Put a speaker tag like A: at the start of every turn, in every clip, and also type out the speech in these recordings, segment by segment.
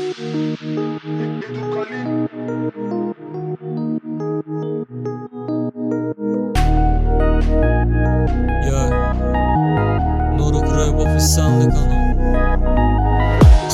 A: Nuri Kurayb ofisyanlık anam.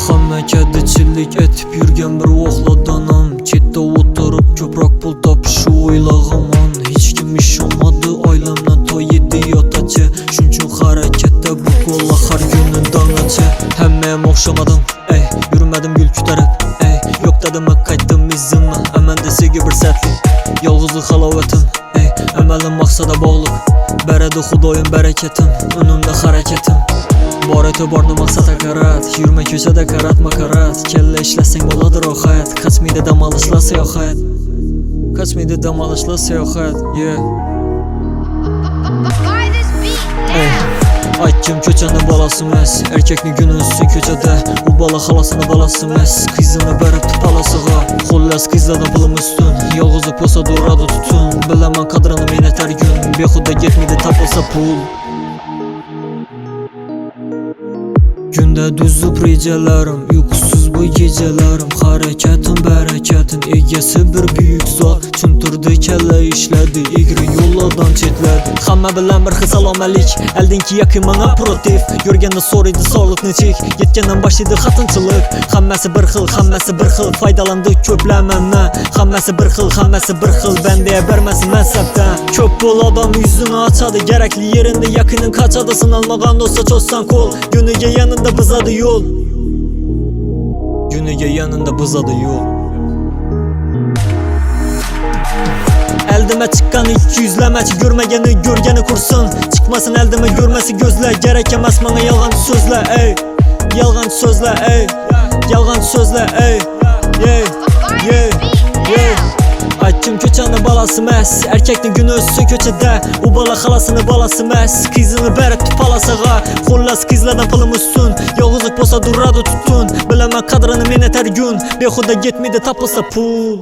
A: Hamma kadichilik etib yurgan bir o'xladanam. Chetda o'tirib ko'proq pul topish o'ylag'aman. Hech kim ishonmadi oilamdan to 7 yotacha. Shuning uchun harakatda bu qo'llar har kuni dangacha. Hammam o'xshamadim, ey, yurmadim gul ko'tarib, ey, yo'q dedimmi qaytdim izimni, aman desiga bir satlik. Yolg'izlik halovatim, ey, amalim maqsada bog'liq. Beradi Xudoyim barakatim, unimda harakatim. Bor e'tiborni maqsadga qarat, yurma ko'chada qaratma qarat. Kalla ishlasang bo'ladi rohat, qaçmaydi dam olishlar sayohat. Qaçmaydi dam olishlar sayohat, yeah. Aytkim ko'chani bolasi emas, erkakni guni usti ko'chada. U bola xalasini bolasi emas, qizini berib palasiga. Xullas qizlardan pulim ustun, yolg'izlik bo'lsa duradi tutun. Bilaman qadrini men yetar kun, behuda ketmaydi topilsa pul. Kunda düzüp rejalarim, uyqusiz bu gecalarim. Harakatim barakatin egasi bir buyuk zot. Tushuntirdi kalla ishladi, egri yo'llardan chetladi. Hamma bilan bir xil salomalik, aldinki yaqin menga protiv. Yurganda so'raydi sog'liqni chek, yetgandan boshlaydi xotinchilik. Hammasi bir xil, foydalandi ko'plamana. Hammasi bir xil, banda bermasin mansabdan. Ko'p bo'l odam yuzini ochadi, kerakli yerinde yaqinin qochadi. Sinalmagan do'stsa cho'zsan qo'l, kuniga yanında buzadi yo'l. Kuniga yanında buzadi yo'l. Eldime çıkan 200'lemachi, görmegeni görgeni kursun. Çıkmasın eldime görmesi gözle, gerek emas bana yalgan sözle, ey. Yalgan sözle, ey. Yalgan sözle, ey. Yeah, yeah, yeah. Aytkim ko'chani balası emas, erkakni günü o'ssin ko'chada. U bola xalasini balası emas, qizini berib palasiga. Xullas qizlardan pulim ustun, yolg'izlik bo'lsa duradi tutun. Bilaman qadrini men yetar kun, behuda ketmaydi topilsa pul.